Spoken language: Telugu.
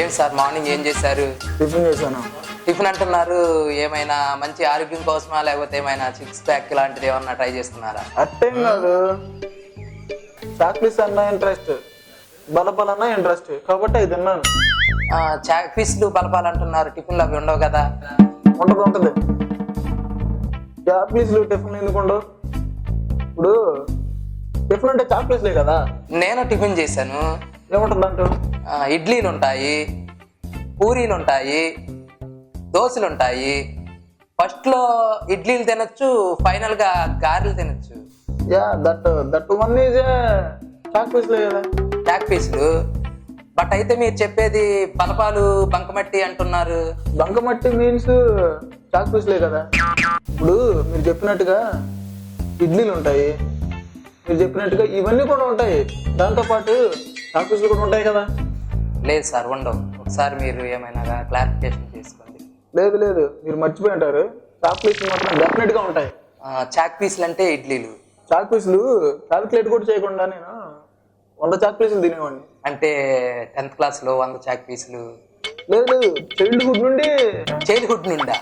ఏం సార్ మార్నింగ్ ఏం చేశారు? టిఫిన్ చేశాను. టిఫిన్ అంటున్నారు, ఏమైనా మంచి ఆరోగ్యం కోసమా లేకపోతే ఏమైనా సిక్స్ ప్యాక్ లాంటిది ఏమన్నా ట్రై చేస్తున్నారా? అట్టేం కాదు, చాక్లెట్స్ అన్నా ఇంట్రెస్ట్, బలపలన్నా ఇంట్రెస్ట్ కాబట్టి అది తిన్నాను. చాక్పీస్లు బలపాలంటున్నారు, టిఫిన్లు అవి ఉండవు కదా? ఉంటది. చాక్లెట్స్లు టిఫిన్ ఎందుకు ఉండవు? ఇప్పుడు టిఫిన్ అంటే చాక్లెట్స్లే కదా. నేను టిఫిన్ చేశాను. ఏముంటుంది అంటూ? ఇడ్లీలు ఉంటాయి, పూరీలు ఉంటాయి, దోశలు ఉంటాయి. ఫస్ట్లో ఇడ్లీలు తినొచ్చు, ఫైనల్గా గారెలు తినొచ్చు. యా దట్ వన్ ఈజ్ చాక్లెట్స్లే కదా. చాక్పీస్లు బట్ అయితే మీరు చెప్పేది బలపాలు బంకమట్టి అంటున్నారు. బంకమట్టి మీన్స్ చాక్లెట్స్లే కదా. ఇప్పుడు మీరు చెప్పినట్టుగా ఇడ్లీలు ఉంటాయి, మీరు చెప్పినట్టుగా ఇవన్నీ కూడా ఉంటాయి, దాంతోపాటు చాక్లెట్స్లు కూడా ఉంటాయి కదా. లేదు సార్, ఉండవు. ఒకసారి మీరు ఏమైనా క్లారిఫికేషన్ చేసుకోండి. లేదు మీరు మర్చిపోయి ఉంటారు. చాక్లెట్స్ మాత్రం డెఫినెట్ గా ఉంటాయి. చాక్పీస్లు అంటే ఇడ్లీలు. చాక్లెట్స్లు క్యాలిక్యులేట్ కూడా చేయకుండా నేను 100 చాక్లెట్స్లు తినేవాడిని. అంటే 10th క్లాస్లో 100 చాక్పీస్లు? లేదు చైల్డ్హుడ్ నుండి. చైల్డ్హుడ్ నుండా?